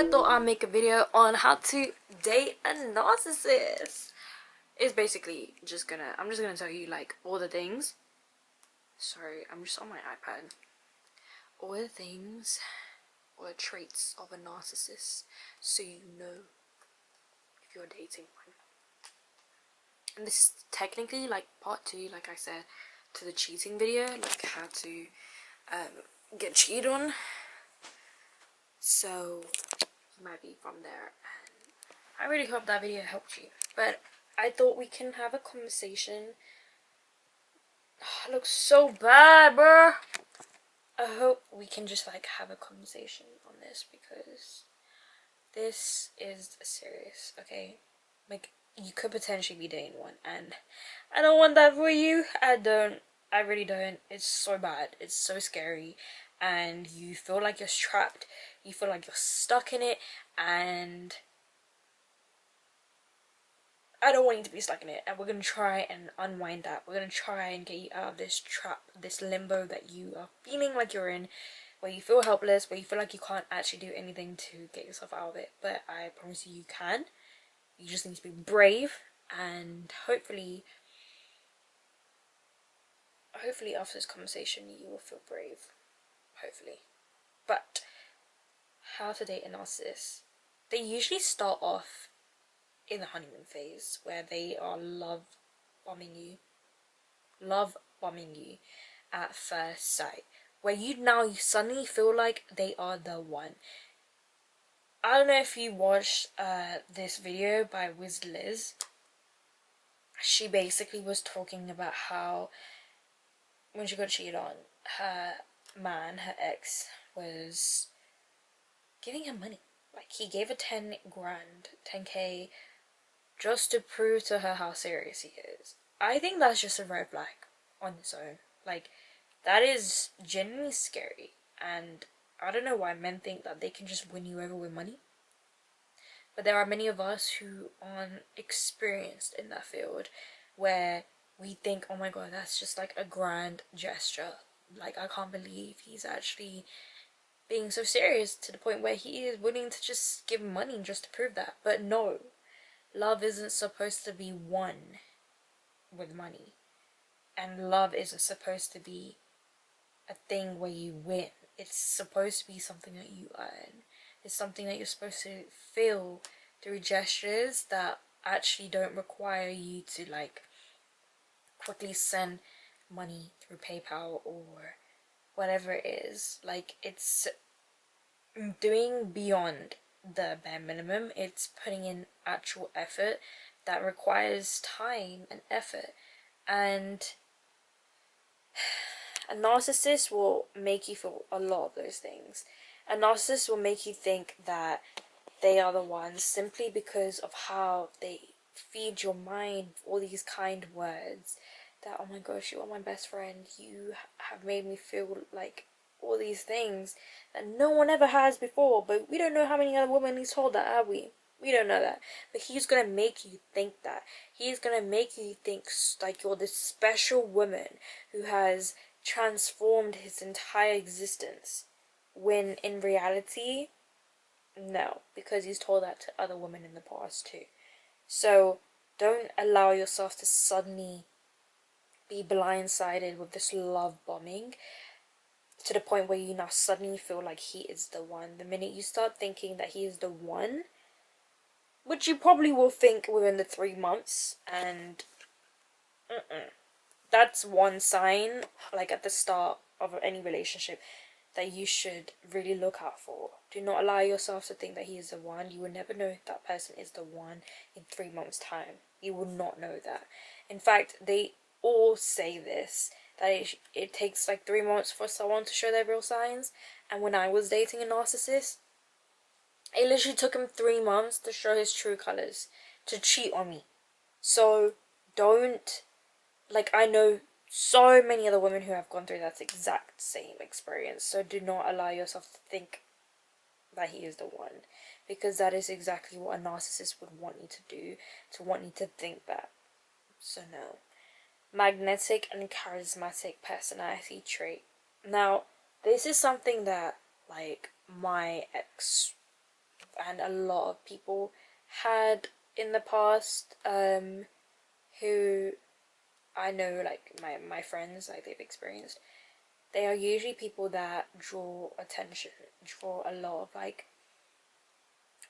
I thought I'd make a video on how to date a narcissist. It's basically I'm just gonna tell you like all the things. Sorry, I'm just on my iPad. All the things, all the traits of a narcissist, so you know if you're dating one. And this is technically like part 2, like I said, to the cheating video, like how to get cheated on. So you might be from there, and I really hope that video helped you. But I thought we can have a conversation. It looks so bad, bro. I hope we can just like have a conversation on this, because this is serious, okay? Like, you could potentially be dating one, and I don't want that for you. I really don't. It's so bad. It's so scary, and you feel like you're trapped. You feel like you're stuck in it, and I don't want you to be stuck in it. And we're gonna try and unwind that. We're gonna try and get you out of this trap, this limbo that you are feeling like you're in, where you feel helpless, where you feel like you can't actually do anything to get yourself out of it. But I promise you, you can. You just need to be brave, and hopefully after this conversation you will feel brave. Hopefully. But how to date a narcissist? They usually start off in the honeymoon phase, where they are love bombing you at first sight, where you suddenly feel like they are the one. I don't know if you watched this video by Wiz Liz. She basically was talking about how when she got cheated on, her ex, was giving her money. Like, he gave her 10 grand, 10k, just to prove to her how serious he is. I think that's just a red flag on its own. Like, that is genuinely scary, and I don't know why men think that they can just win you over with money. But there are many of us who aren't experienced in that field, where we think, oh my god, that's just like a grand gesture. Like, I can't believe he's actually being so serious to the point where he is willing to just give money just to prove that. But no, love isn't supposed to be won with money. And love isn't supposed to be a thing where you win. It's supposed to be something that you earn. It's something that you're supposed to feel through gestures that actually don't require you to like quickly send money through PayPal or whatever it is. Like, it's doing beyond the bare minimum. It's putting in actual effort that requires time and effort. And a narcissist will make you feel a lot of those things. A narcissist will make you think that they are the ones simply because of how they feed your mind all these kind words. That, oh my gosh, you are my best friend. You have made me feel like all these things that no one ever has before. But we don't know how many other women he's told that, have we? We don't know that. But he's gonna make you think that. He's gonna make you think like you're this special woman who has transformed his entire existence, when in reality, no, because he's told that to other women in the past too. So don't allow yourself to suddenly be blindsided with this love bombing to the point where you now suddenly feel like he is the one. The minute you start thinking that he is the one, which you probably will think within the 3 months, and that's one sign, like at the start of any relationship, that you should really look out for. Do not allow yourself to think that he is the one. You will never know if that person is the one in 3 months' time. You will not know that. In fact, they all say this, that it takes like 3 months for someone to show their real signs. And when I was dating a narcissist, it literally took him 3 months to show his true colors, to cheat on me. So don't, like, I know so many other women who have gone through that exact same experience. So do not allow yourself to think that he is the one, because that is exactly what a narcissist would want you to do, to want you to think that. So no. Magnetic and charismatic personality trait. Now, this is something that, like, my ex and a lot of people had in the past, who I know, like my friends, like they've experienced. They are usually people that draw attention, draw a lot of like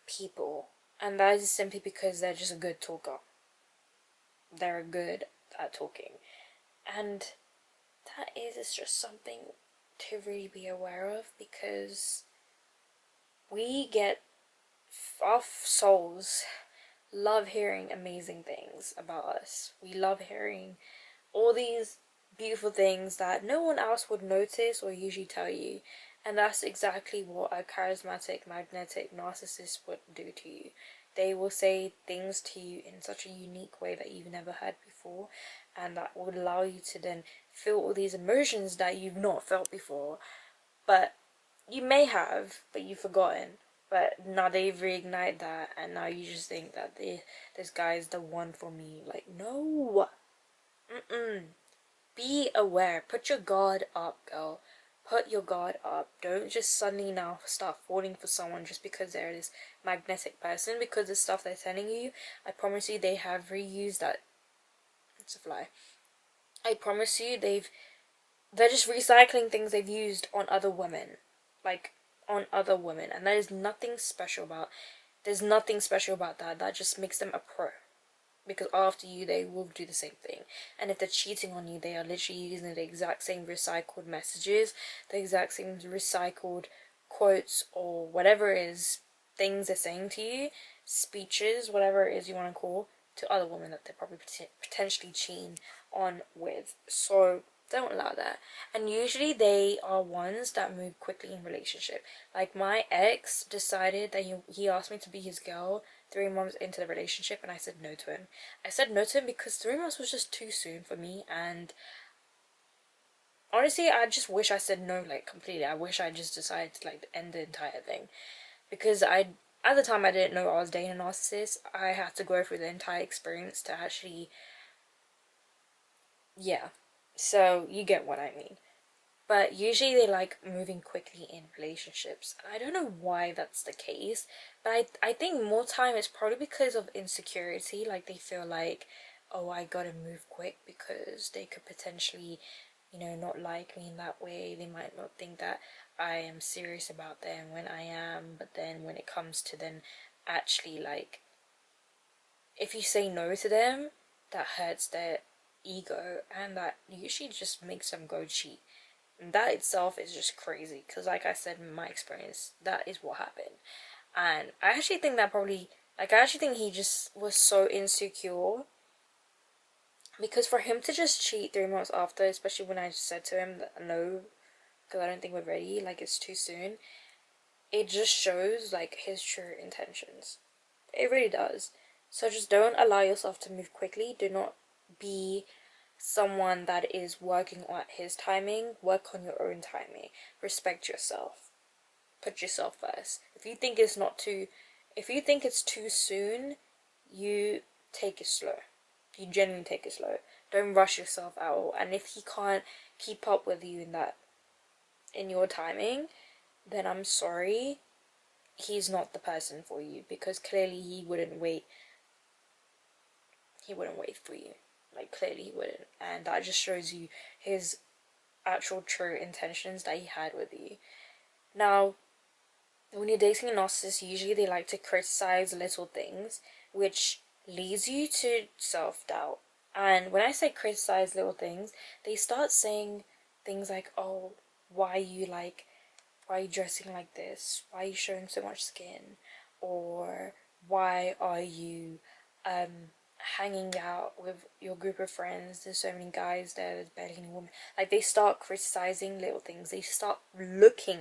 people, and that is simply because they're just a good talker. They're good at talking, and that is just something to really be aware of, because we get, our souls love hearing amazing things about us. We love hearing all these beautiful things that no one else would notice or usually tell you. And that's exactly what a charismatic, magnetic narcissist would do to you. They will say things to you in such a unique way that you've never heard before, and that would allow you to then feel all these emotions that you've not felt before. But you may have, but you've forgotten. But now they've reignited that, and now you just think that this guy is the one for me. Like, no. Be aware. Put your guard up, girl. Put your guard up. Don't just suddenly now start falling for someone just because they're this magnetic person, because the stuff they're telling you, I promise you they have reused that. It's a fly. I promise you they're just recycling things they've used on other women. Like, on other women. And there's nothing special about that. That just makes them a pro. Because after you, they will do the same thing. And if they're cheating on you, they are literally using the exact same recycled messages, the exact same recycled quotes, or whatever it is, things they're saying to you, speeches, whatever it is you want to call, to other women that they're probably potentially cheating on with. So don't allow that. And usually they are ones that move quickly in relationship. Like, my ex decided that he asked me to be his girl 3 months into the relationship, and I said no to him. I said no to him because 3 months was just too soon for me, and honestly, I just wish I said no, like, completely. I wish I just decided to, like, end the entire thing. Because at the time, I didn't know I was dating a narcissist. I had to go through the entire experience to actually, yeah. So, you get what I mean. But usually they like moving quickly in relationships. I don't know why that's the case, but I think more time is probably because of insecurity. Like, they feel like, oh, I gotta move quick because they could potentially, not like me in that way. They might not think that I am serious about them when I am. But then when it comes to then actually, like, if you say no to them, that hurts their ego, and that usually just makes them go cheat. And that itself is just crazy, because like I said, in my experience, that is what happened. And I actually think that probably, like, I actually think he just was so insecure, because for him to just cheat 3 months after, especially when I just said to him that no, because I don't think we're ready, like, it's too soon, it just shows, like, his true intentions. It really does. So just don't allow yourself to move quickly. Do not be someone that is working at his timing. Work on your own timing. Respect yourself. Put yourself first. If you think it's too soon, you take it slow. You genuinely take it slow. Don't rush yourself at all. And if he can't keep up with you in your timing, then I'm sorry, he's not the person for you, because clearly he wouldn't wait for you. Like, clearly he wouldn't. And that just shows you his actual true intentions that he had with you. Now, when you're dating a narcissist, usually they like to criticize little things, which leads you to self-doubt. And when I say criticize little things, they start saying things like, oh, why are you dressing like this? Why are you showing so much skin? Or why are you hanging out with your group of friends? There's so many guys there, there's barely any women. Like, they start criticizing little things. They start looking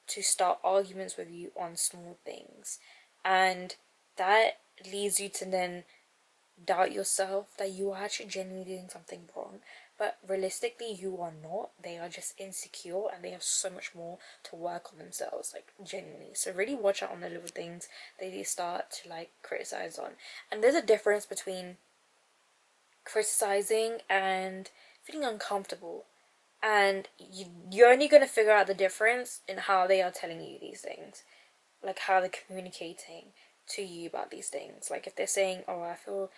to start arguments with you on small things. And that leads you to then doubt yourself, that you are actually genuinely doing something wrong. But realistically, you are not. They are just insecure, and they have so much more to work on themselves, like, genuinely. So really watch out on the little things they start to, like, criticize on. And there's a difference between criticizing and feeling uncomfortable. And you're only going to figure out the difference in how they are telling you these things. like how they're communicating to you about these things. Like if they're saying, oh, I feel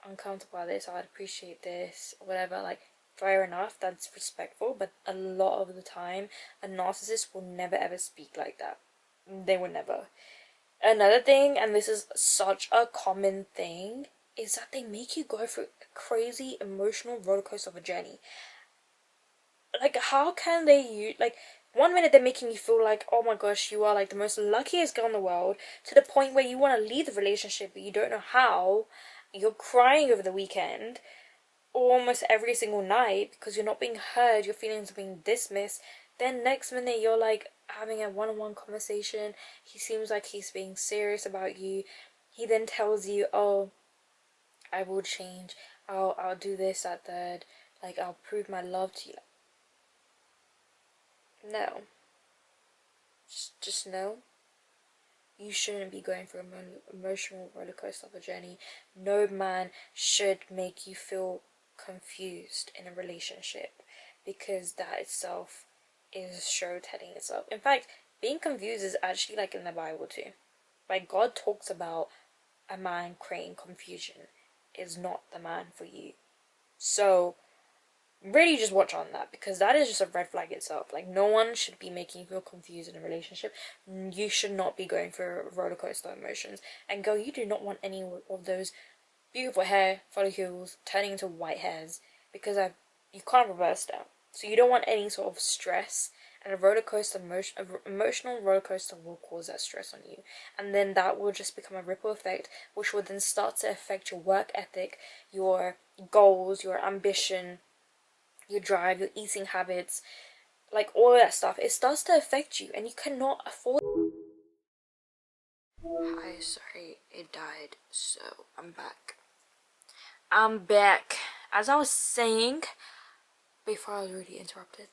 uncomfortable by this, I'd appreciate this, or whatever, like fair enough, that's respectful. But a lot of the time a narcissist will never ever speak like that. They will never. Another thing, and this is such a common thing, is that they make you go through a crazy emotional roller coaster of a journey. Like how can they use, like, one minute they're making you feel like, oh my gosh, you are like the most luckiest girl in the world, to the point where you want to leave the relationship but you don't know how. You're crying over the weekend, almost every single night, because you're not being heard, your feelings are being dismissed. Then next minute you're like having a one-on-one conversation, he seems like he's being serious about you. He then tells you, oh, I will change, I'll do this, that, third, like I'll prove my love to you. No, just no. You shouldn't be going through an emotional roller coaster of a journey. No man should make you feel confused in a relationship, because that itself is show telling itself. In fact, being confused is actually like in the Bible too. Like God talks about a man creating confusion is not the man for you. So really just watch on that, because that is just a red flag itself. Like no one should be making you feel confused in a relationship. You should not be going through roller coaster emotions. And girl, you do not want any of those beautiful hair follicles turning into white hairs, because you can't reverse that. So you don't want any sort of stress, and a roller coaster emotional roller coaster will cause that stress on you, and then that will just become a ripple effect, which will then start to affect your work ethic, your goals, your ambition, your drive, your eating habits, like all of that stuff. It starts to affect you, and you cannot afford. Hi, sorry, it died, so I'm back. As I was saying, before I was really interrupted,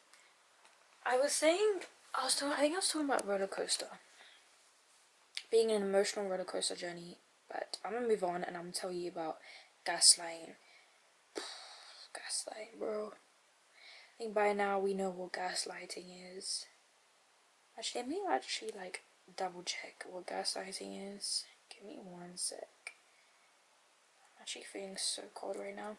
I think I was talking about roller coaster, being an emotional roller coaster journey. But I'm gonna move on, and I'm gonna tell you about gaslighting. Gaslighting, bro. I think by now we know what gaslighting is. Actually, let me actually like double check what gaslighting is. Give me one sec. I'm actually feeling so cold right now.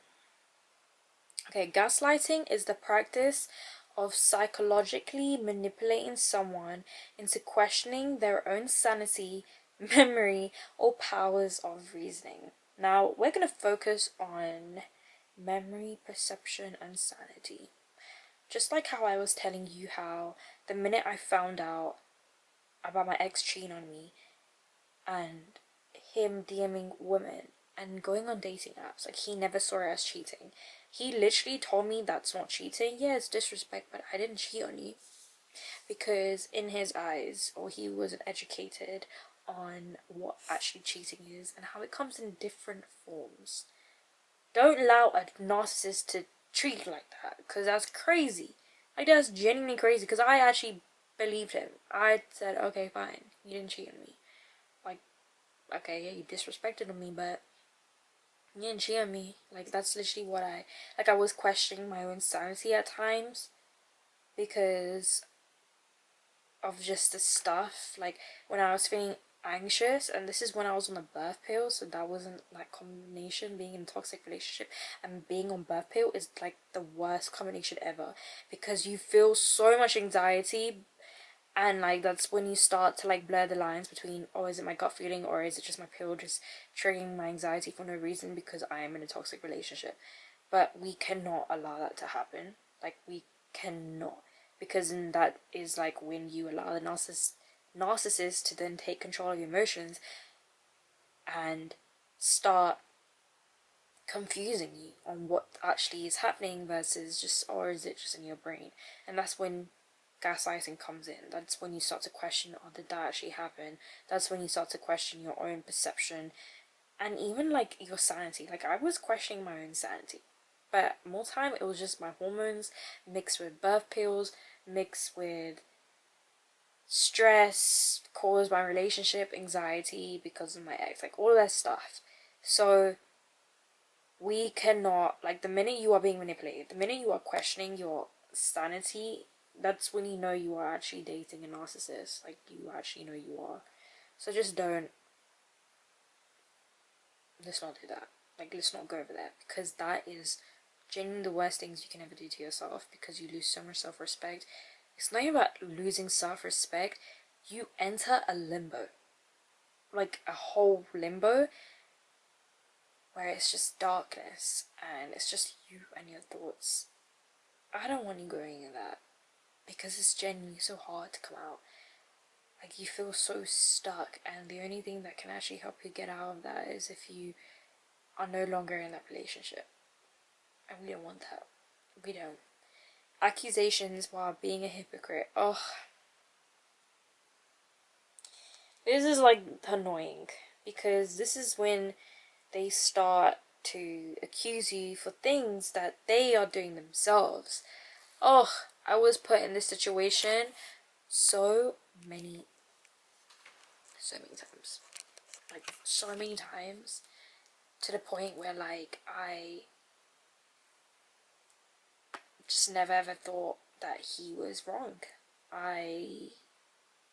Okay, gaslighting is the practice of psychologically manipulating someone into questioning their own sanity, memory, or powers of reasoning. Now, we're going to focus on memory, perception, and sanity. Just like how I was telling you how the minute I found out about my ex cheating on me and him DMing women and going on dating apps, like he never saw it as cheating. He literally told me that's not cheating. Yeah, it's disrespect, but I didn't cheat on you. Because in his eyes, or he wasn't educated on what actually cheating is and how it comes in different forms. Don't allow a narcissist to treat you like that, because that's crazy. Like, that's genuinely crazy, because I actually believed him. I said, okay, fine, you didn't cheat on me. Like, okay, yeah, you disrespected me, but you didn't cheat on me. Like, that's literally what I was questioning my own sanity at times, because of just the stuff. Like, when I was feeling anxious, and this is when I was on the birth pill, so that wasn't like combination. Being in a toxic relationship and being on birth pill is like the worst combination ever, because you feel so much anxiety, and like that's when you start to like blur the lines between, oh, is it my gut feeling, or is it just my pill just triggering my anxiety for no reason because I am in a toxic relationship. But we cannot allow that to happen. Like, we cannot, because then that is like when you allow the narcissist to then take control of your emotions and start confusing you on what actually is happening versus just, or is it just in your brain. And that's when gaslighting comes in. That's when you start to question, oh, did that actually happen? That's when you start to question your own perception and even like your sanity. Like, I was questioning my own sanity, but more time it was just my hormones mixed with birth pills, mixed with stress caused by relationship anxiety because of my ex, like all that stuff. So we cannot, like, the minute you are being manipulated, the minute you are questioning your sanity, that's when you know you are actually dating a narcissist. Like, you actually know you are. So just let's not do that. Like, let's not go over that, because that is genuinely the worst things you can ever do to yourself, because you lose so much self-respect. It's not even about losing self-respect. You enter a limbo, like a whole limbo, where it's just darkness and it's just you and your thoughts. I don't want you going in that, because it's genuinely so hard to come out. Like, you feel so stuck, and the only thing that can actually help you get out of that is if you are no longer in that relationship. And we don't want that. We don't. Accusations while being a hypocrite. Oh, this is like annoying, because this is when they start to accuse you for things that they are doing themselves. Oh, I was put in this situation so many times. Like, so many times, to the point where, like, I just never ever thought that he was wrong. I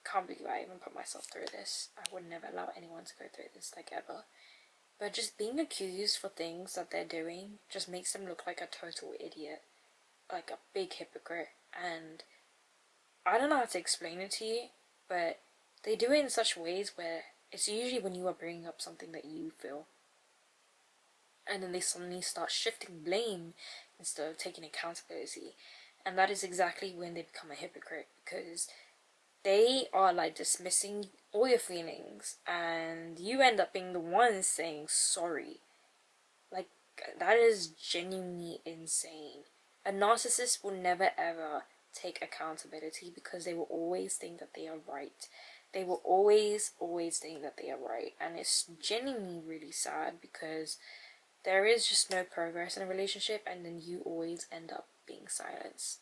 can't believe I even put myself through this. I would never allow anyone to go through this, like, ever. But just being accused for things that they're doing just makes them look like a total idiot, like a big hypocrite. And I don't know how to explain it to you, but they do it in such ways where it's usually when you are bringing up something that you feel, and then they suddenly start shifting blame instead of taking accountability. And that is exactly when they become a hypocrite, because they are like dismissing all your feelings, and you end up being the one saying sorry. Like, that is genuinely insane. A narcissist will never ever take accountability, because they will always think that they are right. They will always think that they are right. And it's genuinely really sad, because there is just no progress in a relationship, and then you always end up being silenced.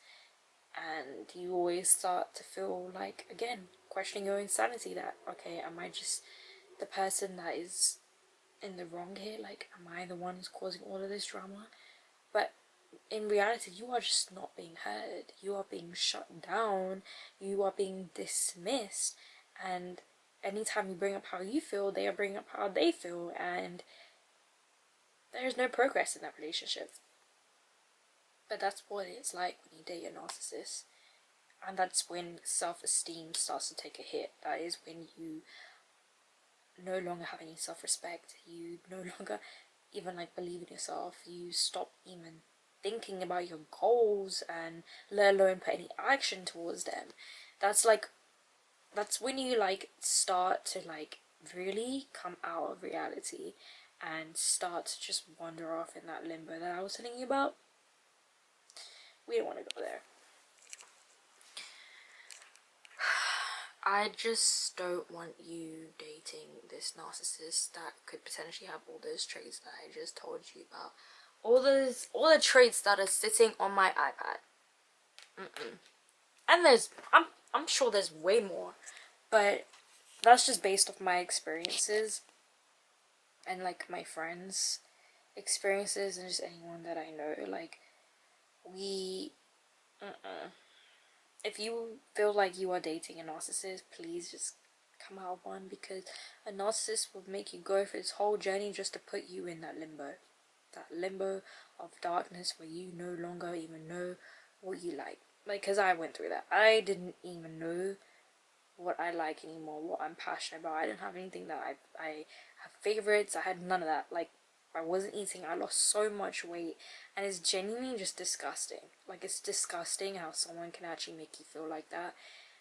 And you always start to feel like, again, questioning your own sanity, that, okay, am I just the person that is in the wrong here? Like, am I the one who's causing all of this drama? But in reality, you are just not being heard. You are being shut down. You are being dismissed. And anytime you bring up how you feel, they are bringing up how they feel. And there's no progress in that relationship. But that's what it's like when you date a narcissist. And that's when self-esteem starts to take a hit. That is when you no longer have any self-respect. You no longer even like believe in yourself. You stop even thinking about your goals, and let alone put any action towards them. That's when you like start to like really come out of reality and start to just wander off in that limbo that I was telling you about. We don't want to go there. I just don't want you dating this narcissist that could potentially have all those traits that I just told you about. All the traits that are sitting on my iPad. And I'm sure there's way more, but that's just based off my experiences and like my friends' experiences, and just anyone that I know. Like, if you feel like you are dating a narcissist, please just come out of one, because a narcissist will make you go through this whole journey just to put you in that limbo of darkness, where you no longer even know what you like. Like, because I went through that. I didn't even know what I like anymore, what I'm passionate about. I didn't have anything that I have favorites. I had none of that. Like, I wasn't eating. I lost so much weight, and it's genuinely just disgusting. Like, it's disgusting how someone can actually make you feel like that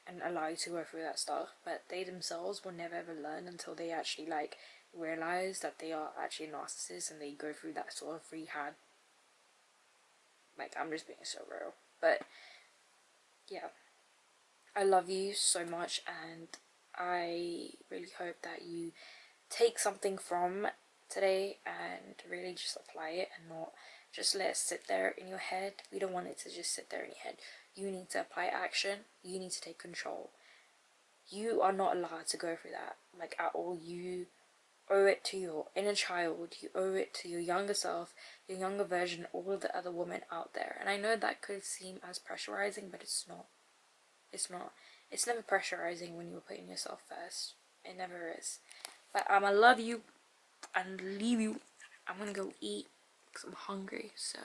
and allow you to go through that stuff, but they themselves will never ever learn until they actually like realize that they are actually a narcissist, and they go through that sort of rehab. Like, I'm just being so real. But yeah, I love you so much, and I really hope that you take something from today and really just apply it, and not just let it sit there in your head. We don't want it to just sit there in your head. You need to apply action. You need to take control. You are not allowed to go through that, like, at all. You owe it to your inner child. You owe it to your younger self, your younger version, all of the other women out there. And I know that could seem as pressurizing, but it's not. It's not. It's never pressurizing when you're putting yourself first. It never is. But I'ma love you and leave you. I'm gonna go eat because I'm hungry. So